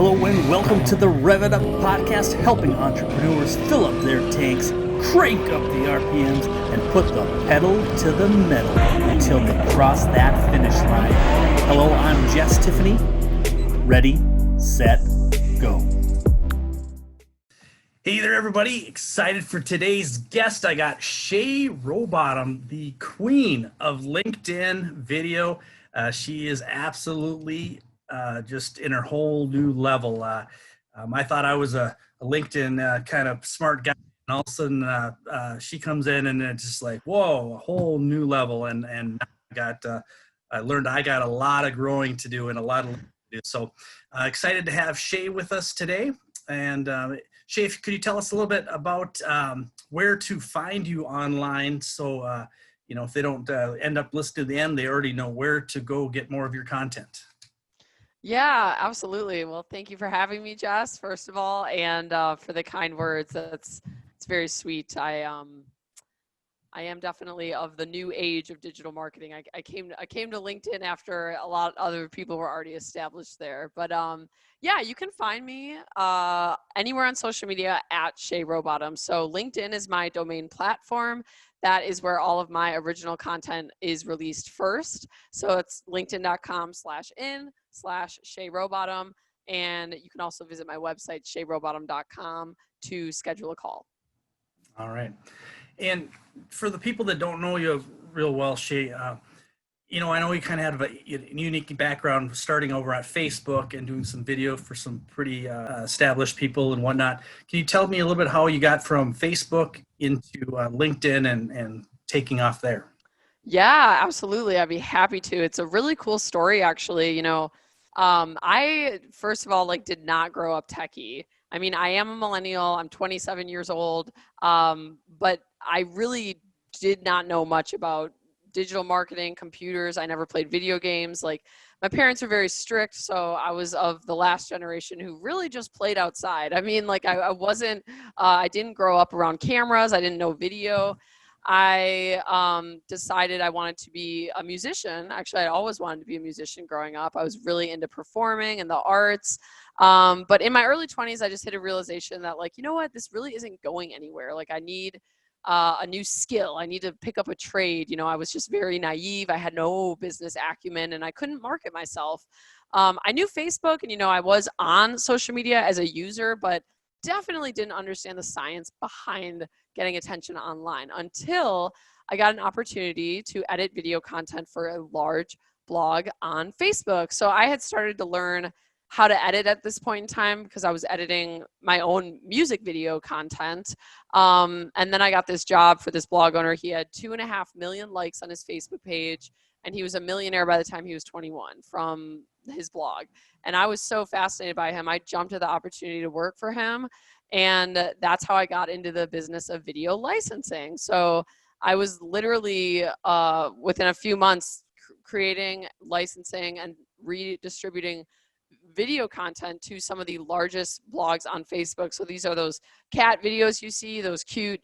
Hello and welcome to the Rev It Up podcast, helping entrepreneurs fill up their tanks, crank up the RPMs, and put the pedal to the metal until they cross that finish line. Hello, I'm Jess Tiffany. Ready, set, go. Hey there, everybody. Excited for today's guest. I got Shay Rowbottom, the queen of LinkedIn video. She is absolutely just in her whole new level. I thought I was a LinkedIn kind of smart guy, and all of a sudden she comes in and it's just like, whoa, a whole new level. And I learned I got a lot of growing to do and a lot of to do. So excited to have Shay with us today. And Shay, could you tell us a little bit about where to find you online? So, if they don't end up listening to the end, they already know where to go get more of your content. Yeah, absolutely. Well, thank you for having me, Jess, first of all, and for the kind words. It's very sweet. I am definitely of the new age of digital marketing. I came to LinkedIn after a lot of other people were already established there. But yeah, you can find me anywhere on social media at Shay Rowbottom. So LinkedIn is my domain platform. That is where all of my original content is released first. So it's linkedin.com/in/Shay Rowbottom. And you can also visit my website, shayrowbottom.com, to schedule a call. All right. And for the people that don't know you real well, Shay, I know you kind of have a unique background starting over at Facebook and doing some video for some pretty established people and whatnot. Can you tell me a little bit how you got from Facebook into LinkedIn and taking off there? Yeah, absolutely. I'd be happy to. It's a really cool story, actually. I, first of all, did not grow up techie. I mean, I am a millennial. I'm 27 years old, but I really did not know much about digital marketing, computers. I never played video games. My parents were very strict, so I was of the last generation who really just played outside. I mean, I wasn't, I didn't grow up around cameras. I didn't know video. I decided I wanted to be a musician. Actually, I always wanted to be a musician growing up. I was really into performing and the arts. But in my early 20s, I just hit a realization that this really isn't going anywhere. I need a new skill. I need to pick up a trade. I was just very naive. I had no business acumen and I couldn't market myself. I knew Facebook and, I was on social media as a user, but definitely didn't understand the science behind getting attention online until I got an opportunity to edit video content for a large blog on Facebook. So I had started to learn how to edit at this point in time because I was editing my own music video content. And then I got this job for this blog owner. He had 2.5 million likes on his Facebook page, and he was a millionaire by the time he was 21 from his blog. And I was so fascinated by him. I jumped at the opportunity to work for him. And that's how I got into the business of video licensing. So I was literally within a few months creating, licensing, and redistributing video content to some of the largest blogs on Facebook. So these are those cat videos you see, those cute,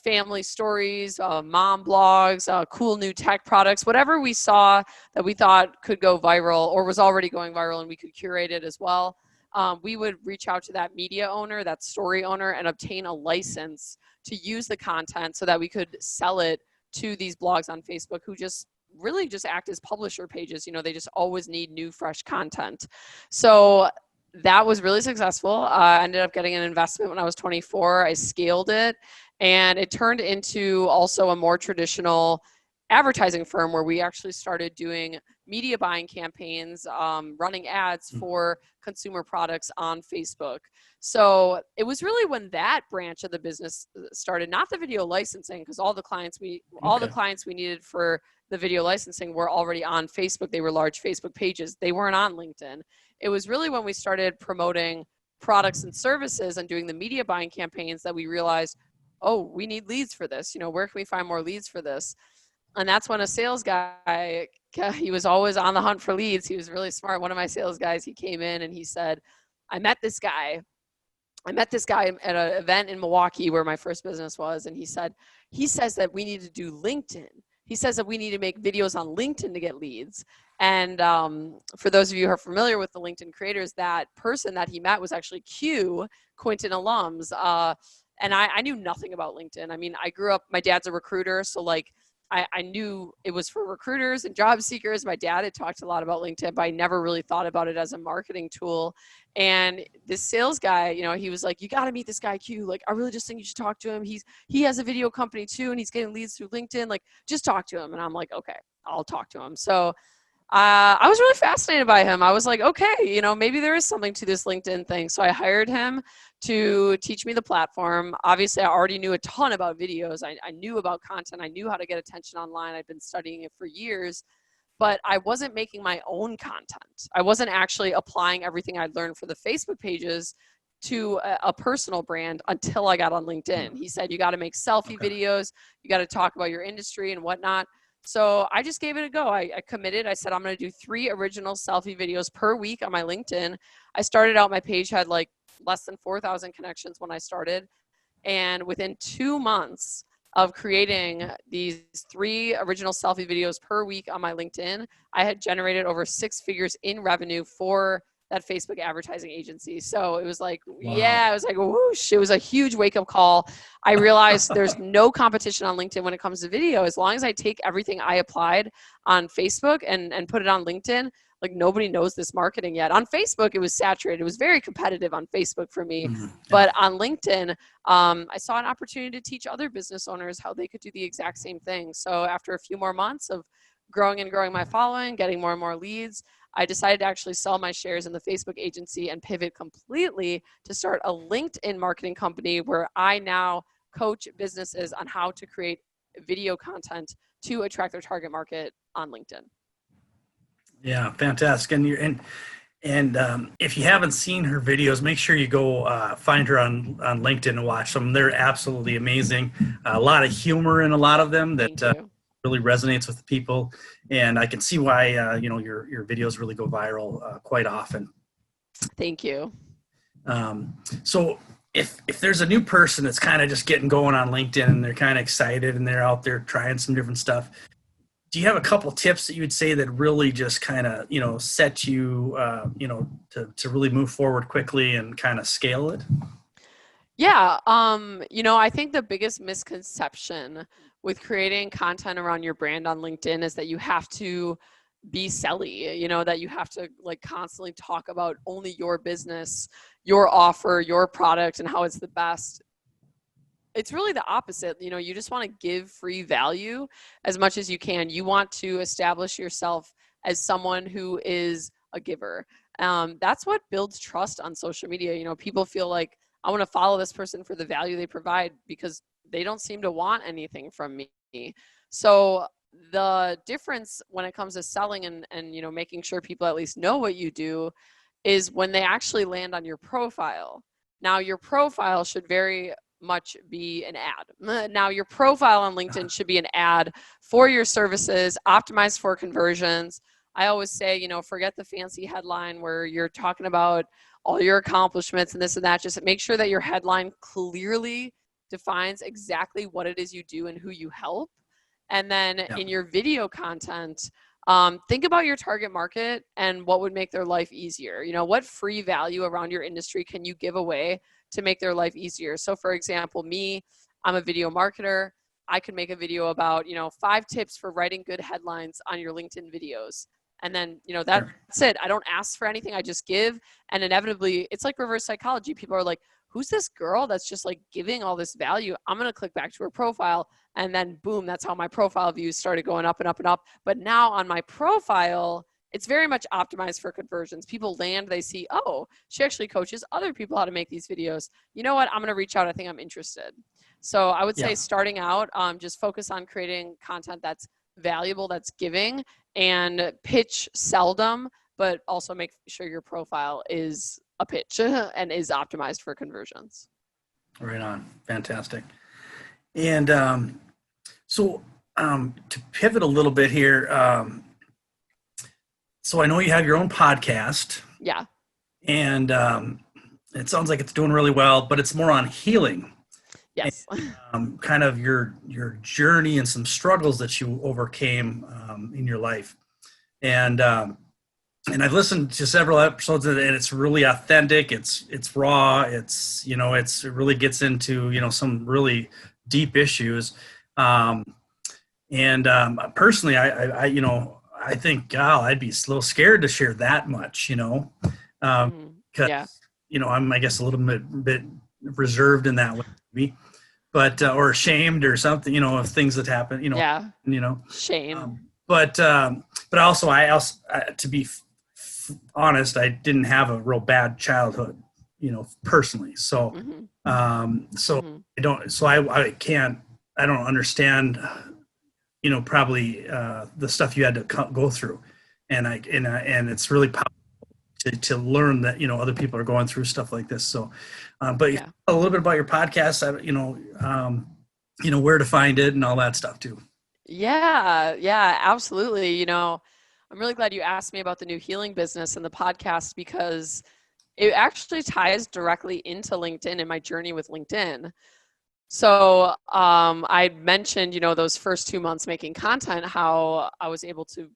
family stories, mom blogs, cool new tech products, whatever we saw that we thought could go viral or was already going viral and we could curate it as well. We would reach out to that media owner, that story owner, and obtain a license to use the content so that we could sell it to these blogs on Facebook who really just act as publisher pages. They just always need new, fresh content. So that was really successful. I ended up getting an investment when I was 24. I scaled it, and it turned into also a more traditional advertising firm where we actually started doing media buying campaigns, running ads for consumer products on Facebook. So it was really when that branch of the business started, not the video licensing, because all the clients we needed for the video licensing were already on Facebook. They were large Facebook pages. They weren't on LinkedIn. It was really when we started promoting products and services and doing the media buying campaigns that we realized, oh, we need leads for this. Where can we find more leads for this? And that's when a sales guy, he was always on the hunt for leads. He was really smart. One of my sales guys, he came in and he said, I met this guy at an event in Milwaukee where my first business was. And he says that we need to do LinkedIn. He says that we need to make videos on LinkedIn to get leads. And for those of you who are familiar with the LinkedIn creators, that person that he met was actually Q, Quinton alums. And I knew nothing about LinkedIn. I mean, I grew up, my dad's a recruiter. So like, I knew it was for recruiters and job seekers. My dad had talked a lot about LinkedIn, but I never really thought about it as a marketing tool. And this sales guy, you know, he was like, you got to meet this guy Q. Like, I really just think you should talk to him. He has a video company too, and he's getting leads through LinkedIn. Like, just talk to him. And I'm like, okay, I'll talk to him. So I was really fascinated by him. I was like, okay, you know, maybe there is something to this LinkedIn thing. So I hired him to teach me the platform. Obviously, I already knew a ton about videos. I knew about content. I knew how to get attention online. I'd been studying it for years, but I wasn't making my own content. I wasn't actually applying everything I'd learned for the Facebook pages to a personal brand until I got on LinkedIn. He said, you got to make selfie videos. You got to talk about your industry and whatnot. So I just gave it a go. I committed. I said, I'm going to do 3 original selfie videos per week on my LinkedIn. I started out, my page had like less than 4,000 connections when I started. And within 2 months of creating these 3 original selfie videos per week on my LinkedIn, I had generated over 6 figures in revenue for that Facebook advertising agency. So it was like, yeah, it was like whoosh. It was a huge wake up call. I realized there's no competition on LinkedIn when it comes to video. As long as I take everything I applied on Facebook and put it on LinkedIn, like nobody knows this marketing yet. On Facebook, it was saturated. It was very competitive on Facebook for me. But on LinkedIn, I saw an opportunity to teach other business owners how they could do the exact same thing. So after a few more months of growing my following, getting more and more leads, I decided to actually sell my shares in the Facebook agency and pivot completely to start a LinkedIn marketing company where I now coach businesses on how to create video content to attract their target market on LinkedIn. Yeah, fantastic. And if you haven't seen her videos, make sure you go find her on LinkedIn and watch them. They're absolutely amazing. A lot of humor in a lot of them that really resonates with people, and I can see why you know, your videos really go viral quite often. Thank you. So if there's a new person that's kind of just getting going on LinkedIn and they're kind of excited and they're out there trying some different stuff, do you have a couple tips that you would say that really just kind of, you know, set you you know, to really move forward quickly and kind of scale it? Yeah, you know, I think the biggest misconception with creating content around your brand on LinkedIn is that you have to be selly, you know, that you have to like constantly talk about only your business, your offer, your product, and how it's the best. It's really the opposite. You know, you just want to give free value as much as you can. You want to establish yourself as someone who is a giver. That's what builds trust on social media. You know, people feel like, I want to follow this person for the value they provide because they don't seem to want anything from me. So the difference when it comes to selling and you know, making sure people at least know what you do is when they actually land on your profile. Now your profile should very much be an ad. Now your profile on LinkedIn should be an ad for your services, optimized for conversions. I always say, you know, forget the fancy headline where you're talking about all your accomplishments and this and that. Just make sure that your headline clearly defines exactly what it is you do and who you help. And then in your video content, think about your target market and what would make their life easier. You know, what free value around your industry can you give away to make their life easier? So for example, me, I'm a video marketer. I could make a video about, you know, 5 tips for writing good headlines on your LinkedIn videos. And then, you know, that's it. I don't ask for anything. I just give. And inevitably, it's like reverse psychology. People are like, who's this girl that's just like giving all this value? I'm going to click back to her profile. And then boom, that's how my profile views started going up and up and up. But now on my profile, it's very much optimized for conversions. People land, they see, oh, she actually coaches other people how to make these videos. You know what? I'm going to reach out. I think I'm interested. So I would say starting out, just focus on creating content that's valuable, that's giving, and pitch seldom, but also make sure your profile is a pitch and is optimized for conversions. Right on. Fantastic. And so to pivot a little bit here, so I know you have your own podcast. Yeah. And it sounds like it's doing really well, but it's more on healing. Yes. And, kind of your journey and some struggles that you overcame in your life. And I've listened to several episodes of it, and it's really authentic. It's raw. It really gets into, some really deep issues. Um, and personally, I think, God, I'd be a little scared to share that much, because Yeah. I'm, I guess, a little bit reserved in that way, maybe, but or ashamed or something, of things that happen, Yeah. you know. Shame. But I also, to be honest, I didn't have a real bad childhood, personally. So, so Mm-hmm. I don't, so I don't understand, probably the stuff you had to go through, and it's really powerful to learn that other people are going through stuff like this. So, but Yeah. a little bit about your podcast, where to find it and all that stuff too. Yeah, yeah, absolutely. I'm really glad you asked me about the new healing business and the podcast because it actually ties directly into LinkedIn and my journey with LinkedIn. So I mentioned, those first 2 months making content, how I was able to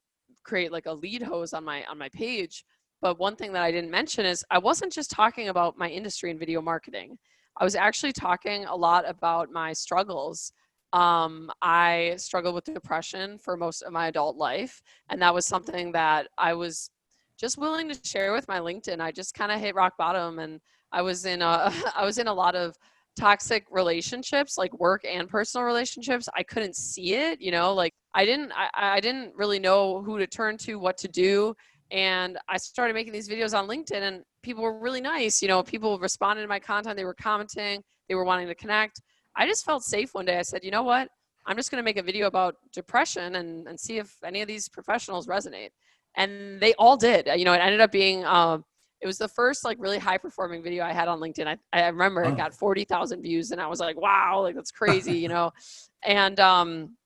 create like a lead hose on my page. But one thing that I didn't mention is I wasn't just talking about my industry in video marketing. I was actually talking a lot about my struggles. I struggled with depression for most of my adult life, and that was something that I was just willing to share with my LinkedIn. I just kind of hit rock bottom, and I was in a I was in a lot of toxic relationships, like work and personal relationships. I couldn't see it, like I didn't really know who to turn to, what to do. And I started making these videos on LinkedIn, and people were really nice. People responded to my content. They were commenting, they were wanting to connect. I just felt safe one day. I said, you know what? I'm just going to make a video about depression and see if any of these professionals resonate. And they all did. It ended up being, it was the first like really high performing video I had on LinkedIn. I remember it got 40,000 views, and I was like, wow, like that's crazy, And I'm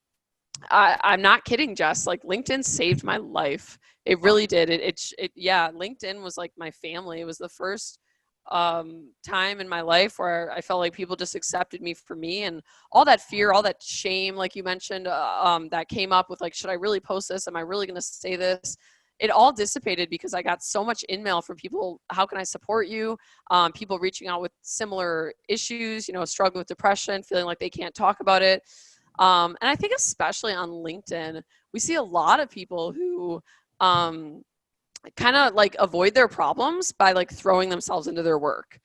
not kidding, Jess. Like LinkedIn saved my life. It really did. Yeah. LinkedIn was like my family. It was the first time in my life where I felt like people just accepted me for me, and all that fear, all that shame, like you mentioned, that came up with like, should I really post this? Am I really going to say this? It all dissipated because I got so much in mail from people. How can I support you? People reaching out with similar issues, struggling with depression, feeling like they can't talk about it. And I think especially on LinkedIn, we see a lot of people who kind of like avoid their problems by like throwing themselves into their work.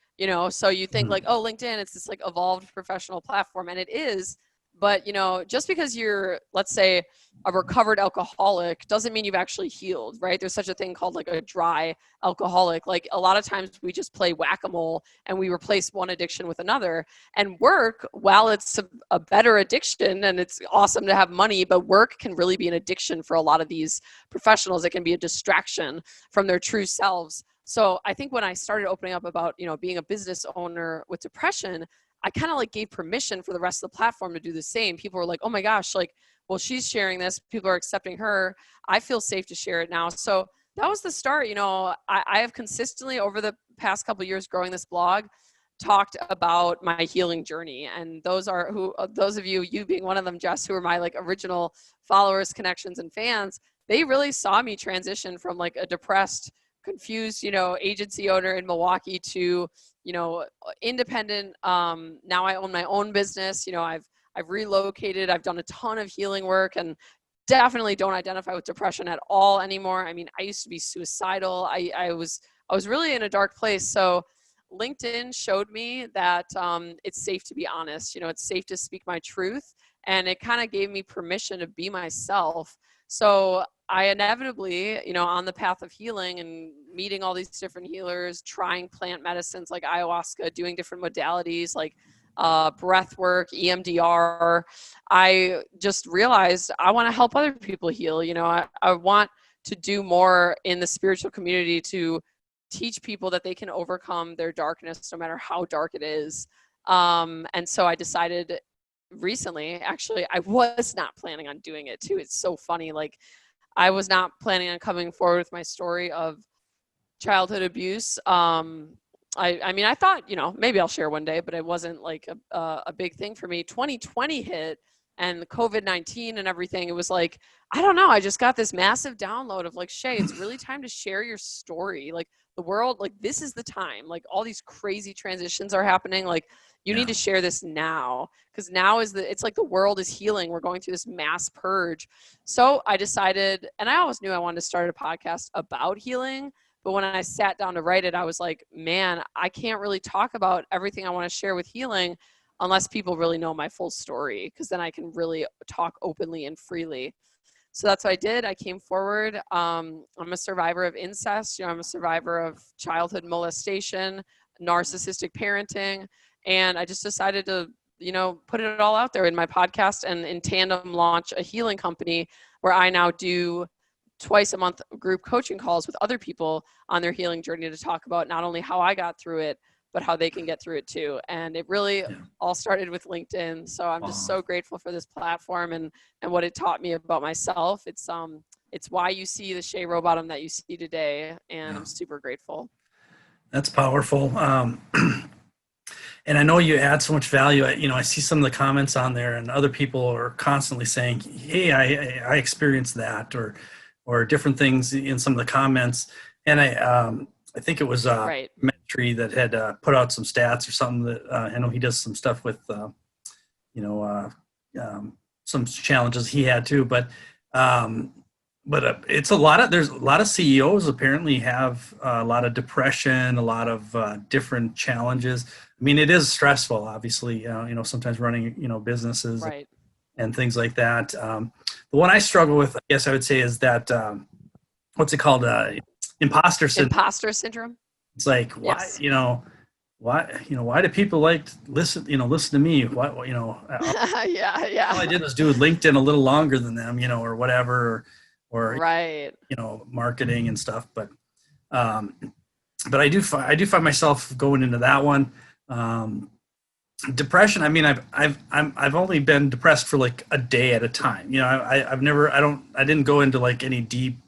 So you think like, oh, LinkedIn, it's this like evolved professional platform, and it is. But just because you're, let's say, a recovered alcoholic doesn't mean you've actually healed, right? There's such a thing called like a dry alcoholic. Like a lot of times we just play whack-a-mole and we replace one addiction with another. And work, while it's a better addiction and it's awesome to have money, but work can really be an addiction for a lot of these professionals. It can be a distraction from their true selves. So I think when I started opening up about, being a business owner with depression, I kind of like gave permission for the rest of the platform to do the same. People were like, oh my gosh, like, well, she's sharing this. People are accepting her. I feel safe to share it now. So that was the start. I have consistently over the past couple of years growing this blog talked about my healing journey. And those of you being one of them, Jess, who are my like original followers, connections, and fans, they really saw me transition from like a depressed, confused, agency owner in Milwaukee to, independent. Now I own my own business. I've relocated. I've done a ton of healing work, and definitely don't identify with depression at all anymore. I mean, I used to be suicidal. I was really in a dark place. So LinkedIn showed me that it's safe to be honest. It's safe to speak my truth, and it kind of gave me permission to be myself. So I inevitably, on the path of healing and meeting all these different healers, trying plant medicines like ayahuasca, doing different modalities like breath work, EMDR, I just realized I want to help other people heal. I want to do more in the spiritual community to teach people that they can overcome their darkness no matter how dark it is. And so I decided recently, actually, I was not planning on doing it too. It's so funny. Like, I was not planning on coming forward with my story of childhood abuse. I mean, I thought, maybe I'll share one day, but it wasn't like a big thing for me. 2020 hit, and COVID-19 and everything, it was like, I don't know, I just got this massive download of like, Shay, it's really time to share your story. Like the world, like this is the time, like all these crazy transitions are happening. Like you need to share this now, because now is it's like the world is healing. We're going through this mass purge. So I decided, and I always knew I wanted to start a podcast about healing. But when I sat down to write it, I was like, man, I can't really talk about everything I want to share with healing unless people really know my full story, because then I can really talk openly and freely. So that's what I did. I came forward. I'm a survivor of incest. I'm a survivor of childhood molestation, narcissistic parenting. And I just decided to, put it all out there in my podcast, and in tandem launch a healing company where I now do twice a month group coaching calls with other people on their healing journey to talk about not only how I got through it, but how they can get through it too. And it really all started with LinkedIn. So I'm just so grateful for this platform and what it taught me about myself. It's why you see the Shay Rowbottom that you see today. And I'm super grateful. That's powerful. And I know you add so much value. I see some of the comments on there, and other people are constantly saying, hey, I experienced that, or different things in some of the comments. And I think it was Mentry that had put out some stats or something that I know he does some stuff with, some challenges he had too. But it's there's a lot of CEOs apparently have a lot of depression, a lot of different challenges. I mean, it is stressful, obviously, sometimes running, businesses and things like that. The one I struggle with, I guess I would say, is that, what's it called? Imposter syndrome. Imposter syndrome. It's like, why, why do people listen to me? Why, all I did was do LinkedIn a little longer than them, or whatever, or marketing and stuff. But I do find myself going into that one. Depression. I mean, I've only been depressed for like a day at a time. I didn't go into like any deep,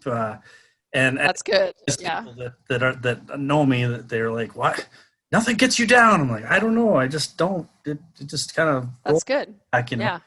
and that's good. People that know me, that they're like, what? Nothing gets you down. I'm like, I don't know. I just don't. It just kind of. That's good. Back, Yeah.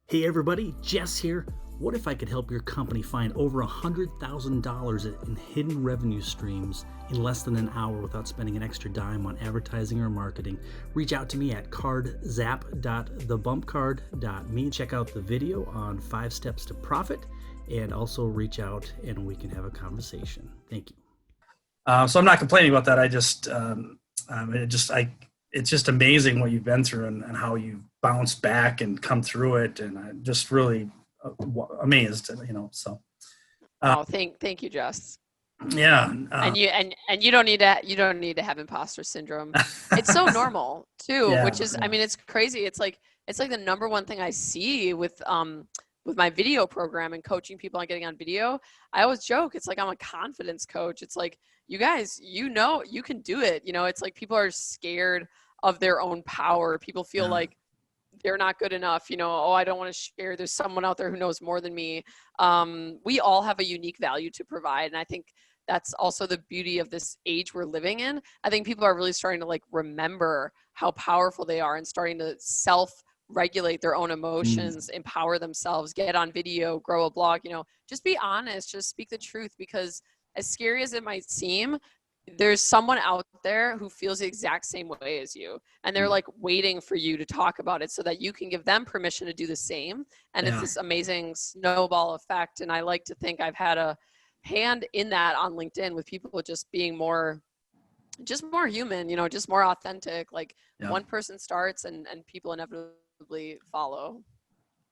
Hey everybody, Jess here. What if I could help your company find over $100,000 in hidden revenue streams in less than an hour without spending an extra dime on advertising or marketing? Reach out to me at cardzap.thebumpcard.me. Check out the video on 5 steps to profit, and also reach out and we can have a conversation. Thank you. So I'm not complaining about that. I just, it's just amazing what you've been through and how you bounced back and come through it. And I'm just really amazed, so. Thank you, Jess. Yeah. And you don't need to have imposter syndrome. It's so normal too, which is, I mean, it's crazy. It's like the number one thing I see with my video program and coaching people on getting on video. I always joke, it's like I'm a confidence coach. It's like, you guys, you can do it. It's like people are scared of their own power. People feel like they're not good enough. I don't want to share. There's someone out there who knows more than me. We all have a unique value to provide. And I think that's also the beauty of this age we're living in. I think people are really starting to remember how powerful they are and starting to self-regulate their own emotions, empower themselves, get on video, grow a blog, just be honest, just speak the truth, because as scary as it might seem, there's someone out there who feels the exact same way as you. And they're waiting for you to talk about it so that you can give them permission to do the same. And it's this amazing snowball effect. And I like to think I've had a hand in that on LinkedIn with people just being more human, just more authentic. One person starts and people inevitably follow.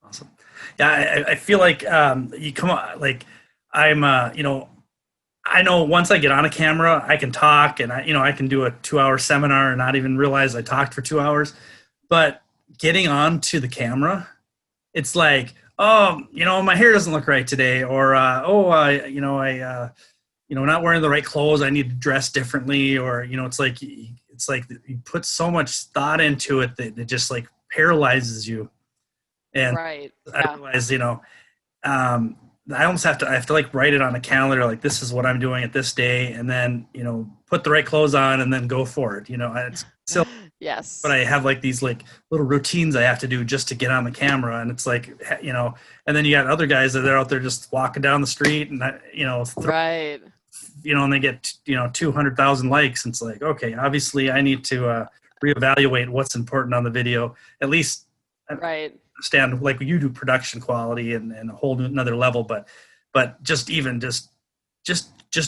Awesome. Yeah. I feel like you come on, I'm, I know once I get on a camera, I can talk, and I can do a 2-hour seminar and not even realize I talked for 2 hours. But getting onto the camera, it's like, oh, my hair doesn't look right today, or not wearing the right clothes. I need to dress differently, or it's like you put so much thought into it that it just paralyzes you. And I realize, I almost have to write it on a calendar, this is what I'm doing at this day. And then, put the right clothes on and then go for it. You know, it's still, Yes. but I have like these like little routines I have to do just to get on the camera. And it's like, you know, and then you got other guys that are out there just walking down the street and, you know, Right. you know, and they get, you know, 200,000 likes. And it's like, okay, obviously I need to reevaluate what's important on the video. At least Right. understand, like you do, production quality and a whole another level, but just even just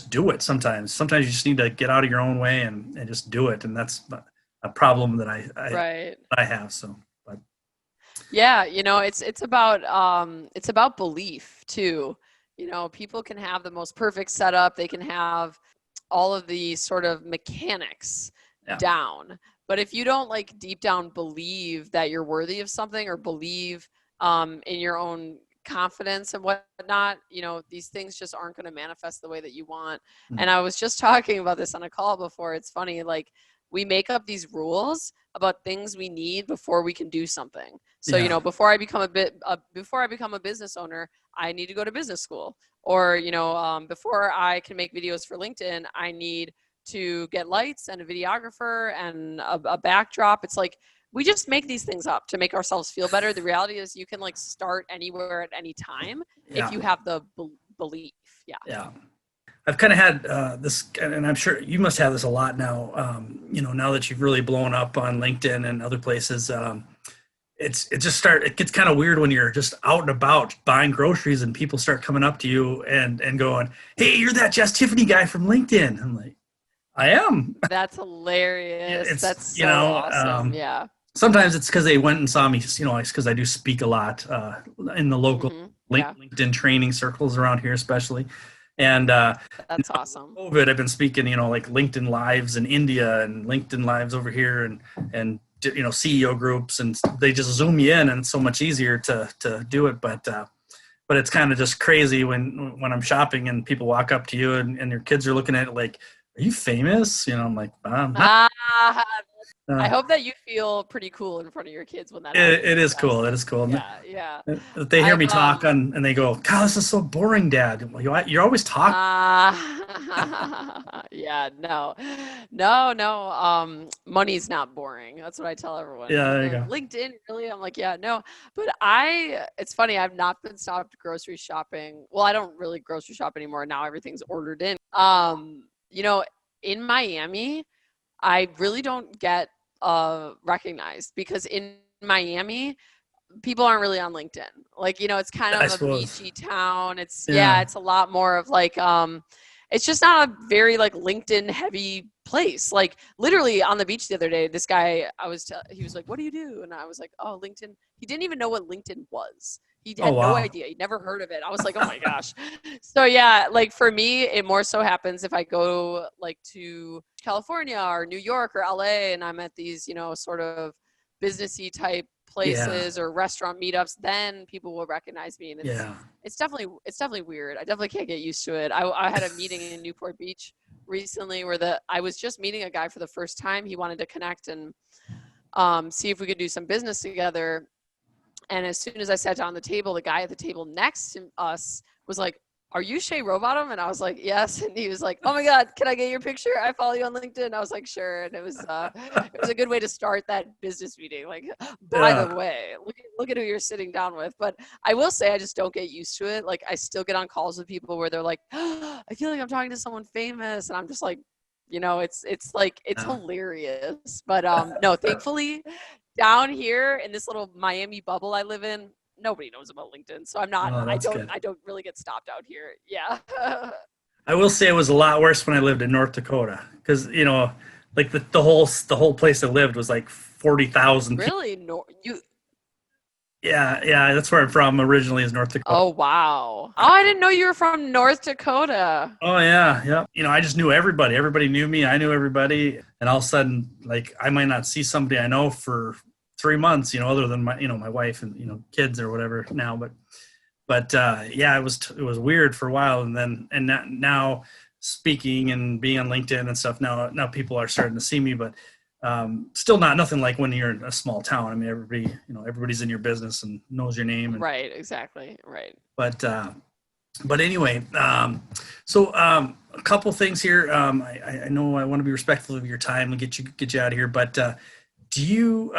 do it. Sometimes you just need to get out of your own way and just do it. And that's a problem that I have. So, but yeah, you know, it's about belief too. You know, people can have the most perfect setup, they can have all of the sort of mechanics down, but if you don't like deep down believe that you're worthy of something, or believe in your own confidence and whatnot, you know, these things just aren't going to manifest the way that you want. And I was just talking about this on a call before. It's funny, like we make up these rules about things we need before we can do something. So, you know, before I become a business owner, I need to go to business school. Or, you know, before I can make videos for LinkedIn, I need to get lights and a videographer and a backdrop. It's like, we just make these things up to make ourselves feel better. The reality is you can like start anywhere at any time if you have the belief. Yeah. I've kind of had this, and I'm sure you must have this a lot now, you know, now that you've really blown up on LinkedIn and other places. It gets kind of weird when you're just out and about buying groceries and people start coming up to you and going, "Hey, you're that Jess Tiffany guy from LinkedIn." I'm like, I am. That's hilarious. That's so awesome. Yeah. Sometimes it's because they went and saw me, you know, it's because I do speak a lot in the local LinkedIn training circles around here, especially. And that's awesome. COVID, I've been speaking, you know, like LinkedIn lives in India and LinkedIn lives over here, and you know, CEO groups, and they just zoom you in, and it's so much easier to do it. But it's kind of just crazy when I'm shopping and people walk up to you and your kids are looking at it like, "Are you famous?" You know, I'm like, I hope that you feel pretty cool in front of your kids when that happens. It is cool. It is cool. Yeah. They hear me talk and they go, "God, this is so boring, Dad." Well, you're always talking. Yeah, no. Money's not boring. That's what I tell everyone. Yeah, there you go. LinkedIn, really? I'm like, yeah, no. But it's funny. I've not been stopped grocery shopping. Well, I don't really grocery shop anymore. Now everything's ordered in. You know, in Miami, I really don't get recognized because in Miami, people aren't really on LinkedIn. Like, you know, it's kind of a beachy town. It's it's a lot more of like, it's just not a very like LinkedIn heavy place. Like literally on the beach the other day, this guy, he was like, "What do you do?" And I was like, "Oh, LinkedIn." He didn't even know what LinkedIn was. He had no idea. He'd never heard of it. I was like, "Oh my gosh." So yeah, like for me, it more so happens if I go like to California or New York or LA and I'm at these, you know, sort of businessy type places or restaurant meetups, then people will recognize me. And it's definitely weird. I definitely can't get used to it. I had a meeting in Newport Beach recently where I was just meeting a guy for the first time. He wanted to connect and see if we could do some business together. And as soon as I sat down on the table, the guy at the table next to us was like, "Are you Shay Rowbottom?" And I was like, "Yes." And he was like, "Oh my God, can I get your picture? I follow you on LinkedIn." And I was like, "Sure." And it was a good way to start that business meeting. Like, by the way, look at who you're sitting down with. But I will say, I just don't get used to it. Like, I still get on calls with people where they're like, "Oh, I feel like I'm talking to someone famous," and I'm just like, you know, it's hilarious. But no, thankfully, down here in this little Miami bubble I live in, nobody knows about LinkedIn. So I don't really get stopped out here. Yeah. I will say it was a lot worse when I lived in North Dakota because, you know, like the whole place I lived was like 40,000 people. Really? Yeah, that's where I'm from originally, is North Dakota. Oh, wow. Oh, I didn't know you were from North Dakota. Oh, yeah. You know, I just knew everybody. Everybody knew me. I knew everybody. And all of a sudden, like, I might not see somebody I know for 3 months, you know, other than my wife and, you know, kids or whatever now. But yeah, it was weird for a while. And now speaking and being on LinkedIn and stuff, now people are starting to see me, but still nothing like when you're in a small town. I mean, everybody's in your business and knows your name. Right. Exactly. Right. But But anyway, a couple things here. I know I want to be respectful of your time and get you out of here. But do you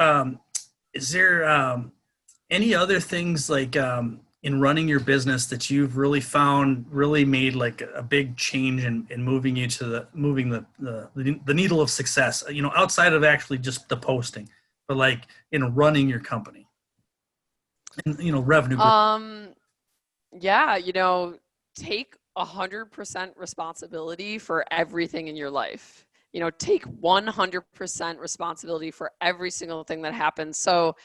is there any other things like in running your business that you've really found really made like a big change in moving you to the needle of success? You know, outside of actually just the posting, but like in running your company and revenue growth. Yeah, take 100% responsibility for everything in your life. Take 100% responsibility for every single thing that happens. So,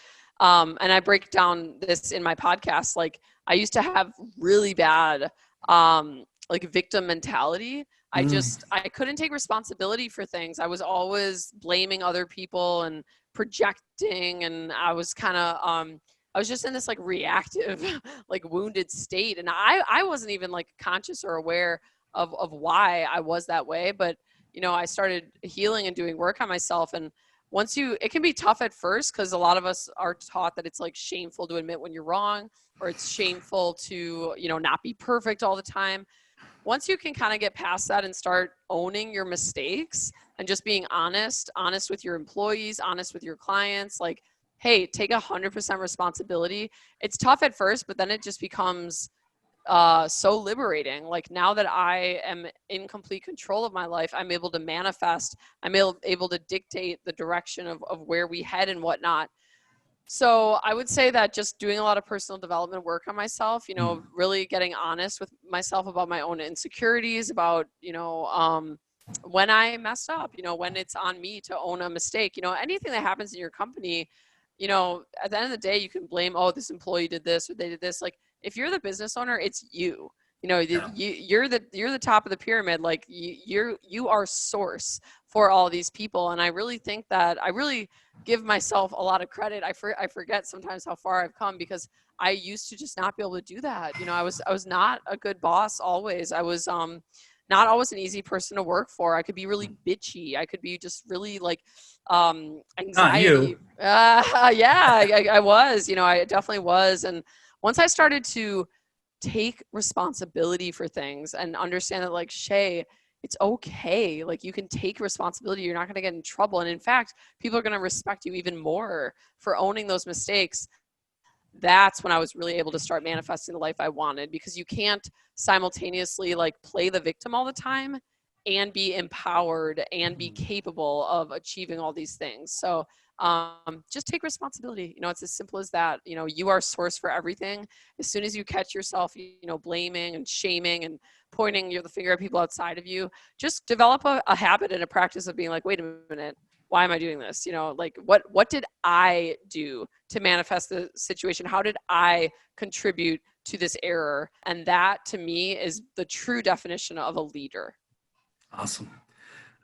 and I break down this in my podcast. Like, I used to have really bad, like victim mentality. I couldn't take responsibility for things. I was always blaming other people and projecting, and I was kind of, I was just in this like reactive, like wounded state. And I wasn't even like conscious or aware of why I was that way. But, I started healing and doing work on myself. And it can be tough at first because a lot of us are taught that it's like shameful to admit when you're wrong, or it's shameful to, not be perfect all the time. Once you can kind of get past that and start owning your mistakes and just being honest with your employees, honest with your clients, like, hey, take 100% responsibility. It's tough at first, but then it just becomes so liberating. Like, now that I am in complete control of my life, I'm able to manifest, I'm able to dictate the direction of where we head and whatnot. So I would say that just doing a lot of personal development work on myself, really getting honest with myself about my own insecurities, about, when I messed up, when it's on me to own a mistake, anything that happens in your company, at the end of the day, you can blame, oh, this employee did this or they did this. Like, if you're the business owner, it's you. You're the top of the pyramid. Like, you are source for all these people. And I really think that I really give myself a lot of credit. I forget sometimes how far I've come because I used to just not be able to do that. I was not a good boss always. I was not always an easy person to work for. I could be really bitchy. I could be just really like anxiety. Not you. Yeah, I was. I definitely was. And once I started to take responsibility for things and understand that, like, Shay, it's okay. Like, you can take responsibility. You're not going to get in trouble. And in fact, people are going to respect you even more for owning those mistakes. That's when I was really able to start manifesting the life I wanted, because you can't simultaneously like play the victim all the time and be empowered and be capable of achieving all these things. So just take responsibility. It's as simple as that. You are source for everything. As soon as you catch yourself, blaming and shaming and pointing the finger at people outside of you, just develop a habit and a practice of being like, wait a minute, why am I doing this? Like, what did I do to manifest the situation? How did I contribute to this error? And that, to me, is the true definition of a leader. Awesome.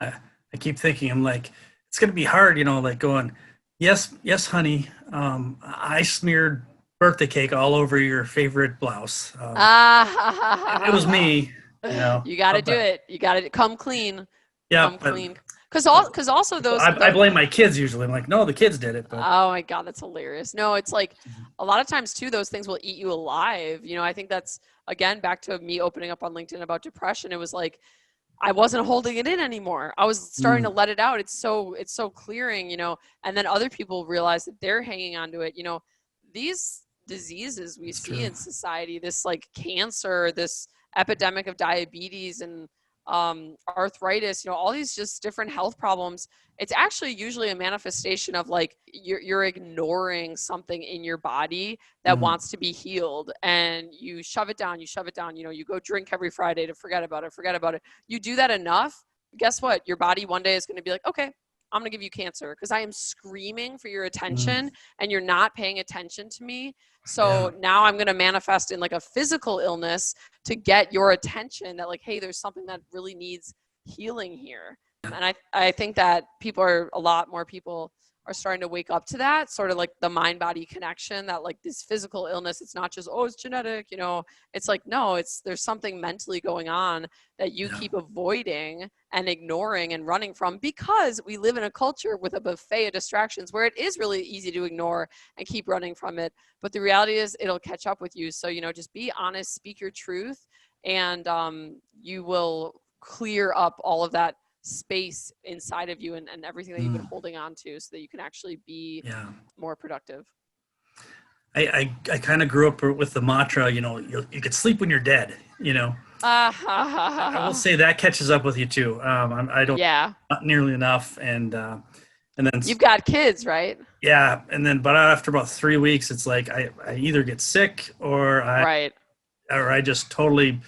I keep thinking, I'm like, it's going to be hard, like going, yes, honey. I smeared birthday cake all over your favorite blouse. It was me. You got to do it. You got to come clean. Yeah. Come clean. Because also those... I blame my kids usually. I'm like, no, the kids did it. But. Oh my God, that's hilarious. No, it's like a lot of times too, those things will eat you alive. I think that's, again, back to me opening up on LinkedIn about depression. It was like, I wasn't holding it in anymore. I was starting to let it out. It's so clearing, and then other people realize that they're hanging on to it. These diseases we see in society, this like cancer, this epidemic of diabetes and arthritis, all these just different health problems. It's actually usually a manifestation of like you're ignoring something in your body that wants to be healed, and you shove it down. You go drink every Friday to forget about it. You do that enough, guess what? Your body one day is going to be like, okay, I'm going to give you cancer because I am screaming for your attention and you're not paying attention to me. So now I'm going to manifest in like a physical illness to get your attention that like, hey, there's something that really needs healing here. And I think that a lot more people are starting to wake up to that, sort of like the mind body connection, that like this physical illness, it's not just, oh, it's genetic, you know, it's like, no, there's something mentally going on that you keep avoiding and ignoring and running from, because we live in a culture with a buffet of distractions where it is really easy to ignore and keep running from it. But the reality is it'll catch up with you. So, you know, just be honest, speak your truth, and you will clear up all of that space inside of you and everything that you've been holding on to, so that you can actually be more productive. I kind of grew up with the mantra, you know, you could sleep when you're dead, you know. I will say that catches up with you too. I don't, not nearly enough. And then you've got kids, right? Yeah. And then, but after about 3 weeks, it's like, I either get sick or I just totally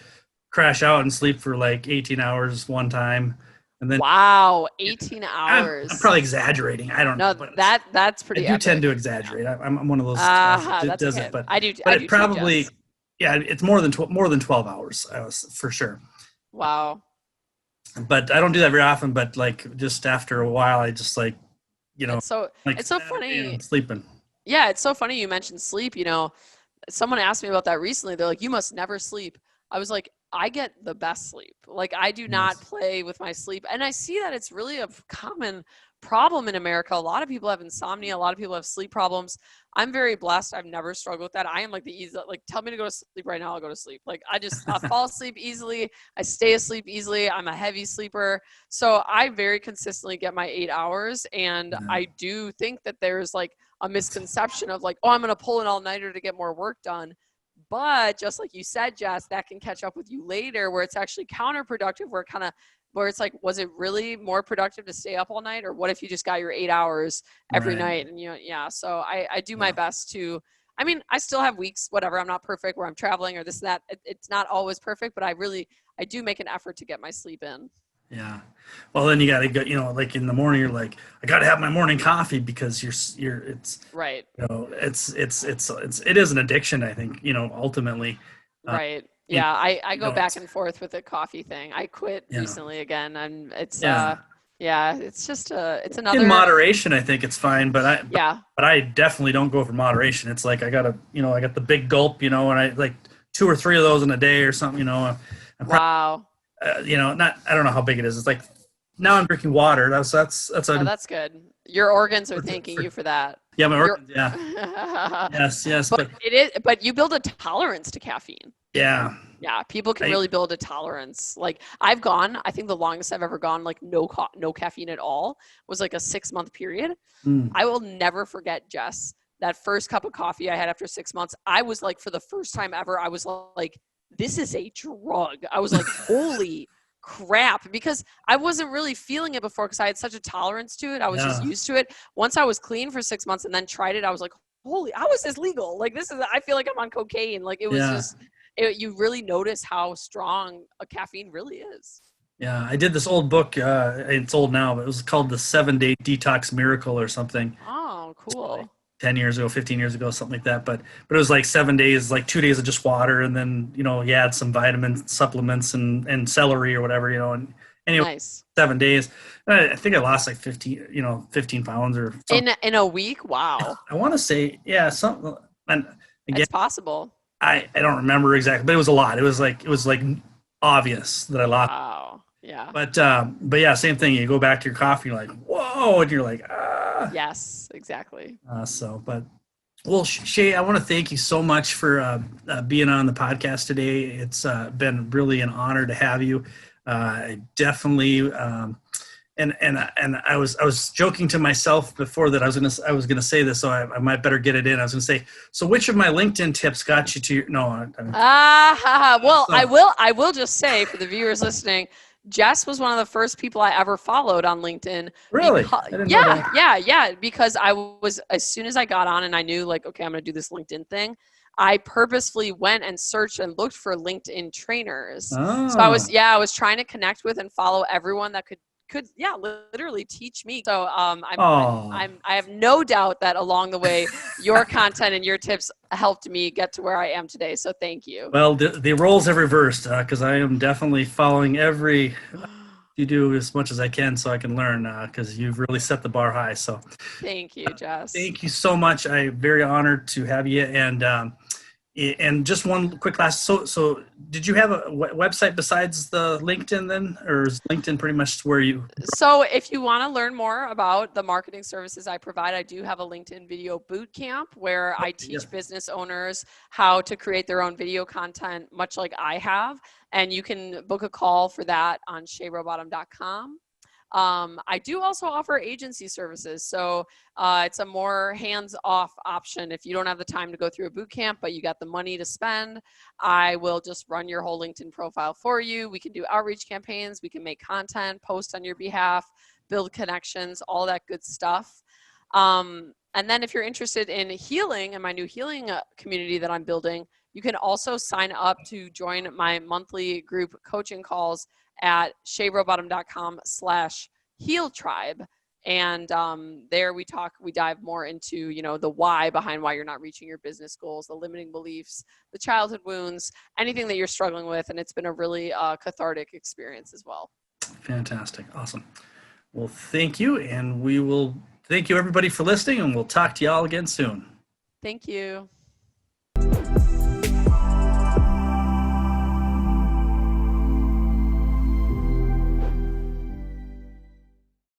crash out and sleep for like 18 hours one time. And then, wow, 18 hours. I'm probably exaggerating. I don't know. But that's pretty. I do tend to exaggerate. I'm one of those that does it. But I do. But it probably, it's more than 12 hours for sure. Wow. But I don't do that very often. But like just after a while, I just like, you know, it's so funny. I'm sleeping. Yeah, it's so funny you mentioned sleep. You know, someone asked me about that recently. They're like, you must never sleep. I was like, I get the best sleep. Like, I do not play with my sleep. And I see that it's really a common problem in America. A lot of people have insomnia. A lot of people have sleep problems. I'm very blessed. I've never struggled with that. I am like the easy, like, tell me to go to sleep right now, I'll go to sleep. Like, I fall asleep easily. I stay asleep easily. I'm a heavy sleeper. So I very consistently get my 8 hours. And I do think that there's like a misconception of like, oh, I'm going to pull an all-nighter to get more work done. But just like you said, Jess, that can catch up with you later, where it's actually counterproductive, where it's like, was it really more productive to stay up all night? Or what if you just got your 8 hours every night? And, you know, so I do my best to, I mean, I still have weeks, whatever, I'm not perfect, where I'm traveling or this, that. It's not always perfect, but I do make an effort to get my sleep in. Yeah. Well, then you got to go, you know, like in the morning, you're like, I got to have my morning coffee, because it's right. You know, it is an addiction, I think, you know, ultimately. Right. Yeah. I go back and forth with the coffee thing. I quit recently again, and it's, it's just it's another. In moderation, I think it's fine, but I definitely don't go for moderation. It's like, I got the big gulp, you know, and I like 2 or 3 of those in a day or something, you know. Wow. You know, I don't know how big it is. It's like, now I'm drinking water. That's good. Your organs are thanking you for that. Yeah, my organs. Yeah. yes. But it is. But you build a tolerance to caffeine. Yeah. Yeah. People can really build a tolerance. Like, I think the longest I've ever gone, like no caffeine at all, was like a 6-month period. I will never forget, Jess, that first cup of coffee I had after 6 months. I was like, for the first time ever, I was like, this is a drug. I was like, holy crap, because I wasn't really feeling it before, because I had such a tolerance to it. I was just used to it. Once I was clean for 6 months and then tried it, I was like, holy, how is this legal? Like, I feel like I'm on cocaine. Like, it was you really notice how strong a caffeine really is. Yeah. I did this old book. It's old now, but it was called The 7-Day Detox Miracle or something. Oh, cool. 10 years ago, 15 years ago, something like that. But it was like 7 days, like 2 days of just water. And then, you know, you add some vitamin supplements and celery or whatever, you know, and anyway, nice. 7 days. I think I lost like 15 pounds or something. In a week. Wow. I want to say, something. And again, it's possible. I don't remember exactly, but it was a lot. It was like obvious that I lost. Wow. Yeah. But yeah, same thing. You go back to your coffee, you're like, whoa, and you're like, Yes, exactly. Well, Shay, I want to thank you so much for being on the podcast today. It's been really an honor to have you. Definitely, and I was joking to myself before that I was gonna say this, so I might better get it in. I was gonna say, so which of my LinkedIn tips got you to your, no? Well, I will just say for the viewers listening, Jess was one of the first people I ever followed on LinkedIn. Really? Yeah. Because I was, as soon as I got on and I knew like, okay, I'm going to do this LinkedIn thing, I purposefully went and searched and looked for LinkedIn trainers. Oh. So I was trying to connect with and follow everyone that could literally teach me. So I have no doubt that along the way, your content and your tips helped me get to where I am today. So thank you. Well, the roles have reversed because I am definitely following every do as much as I can so I can learn, because you've really set the bar high. So Thank you, Jess. thank you so much. I'm very honored to have you. And just one quick last. So did you have a website besides the LinkedIn then, or is LinkedIn pretty much where you? So if you want to learn more about the marketing services I provide, I do have a LinkedIn video boot camp where I teach business owners how to create their own video content, much like I have. And you can book a call for that on shayrowbottom.com. I do also offer agency services. So it's a more hands-off option. If you don't have the time to go through a boot camp, but you got the money to spend, I will just run your whole LinkedIn profile for you. We can do outreach campaigns. We can make content, post on your behalf, build connections, all that good stuff. And then if you're interested in healing and my new healing community that I'm building, you can also sign up to join my monthly group coaching calls at shayrowbottom.com/healtribe. And there we dive more into, the why behind why you're not reaching your business goals, the limiting beliefs, the childhood wounds, anything that you're struggling with. And it's been a really cathartic experience as well. Fantastic. Awesome. Well, thank you. And we will thank you everybody for listening, and we'll talk to y'all again soon. Thank you.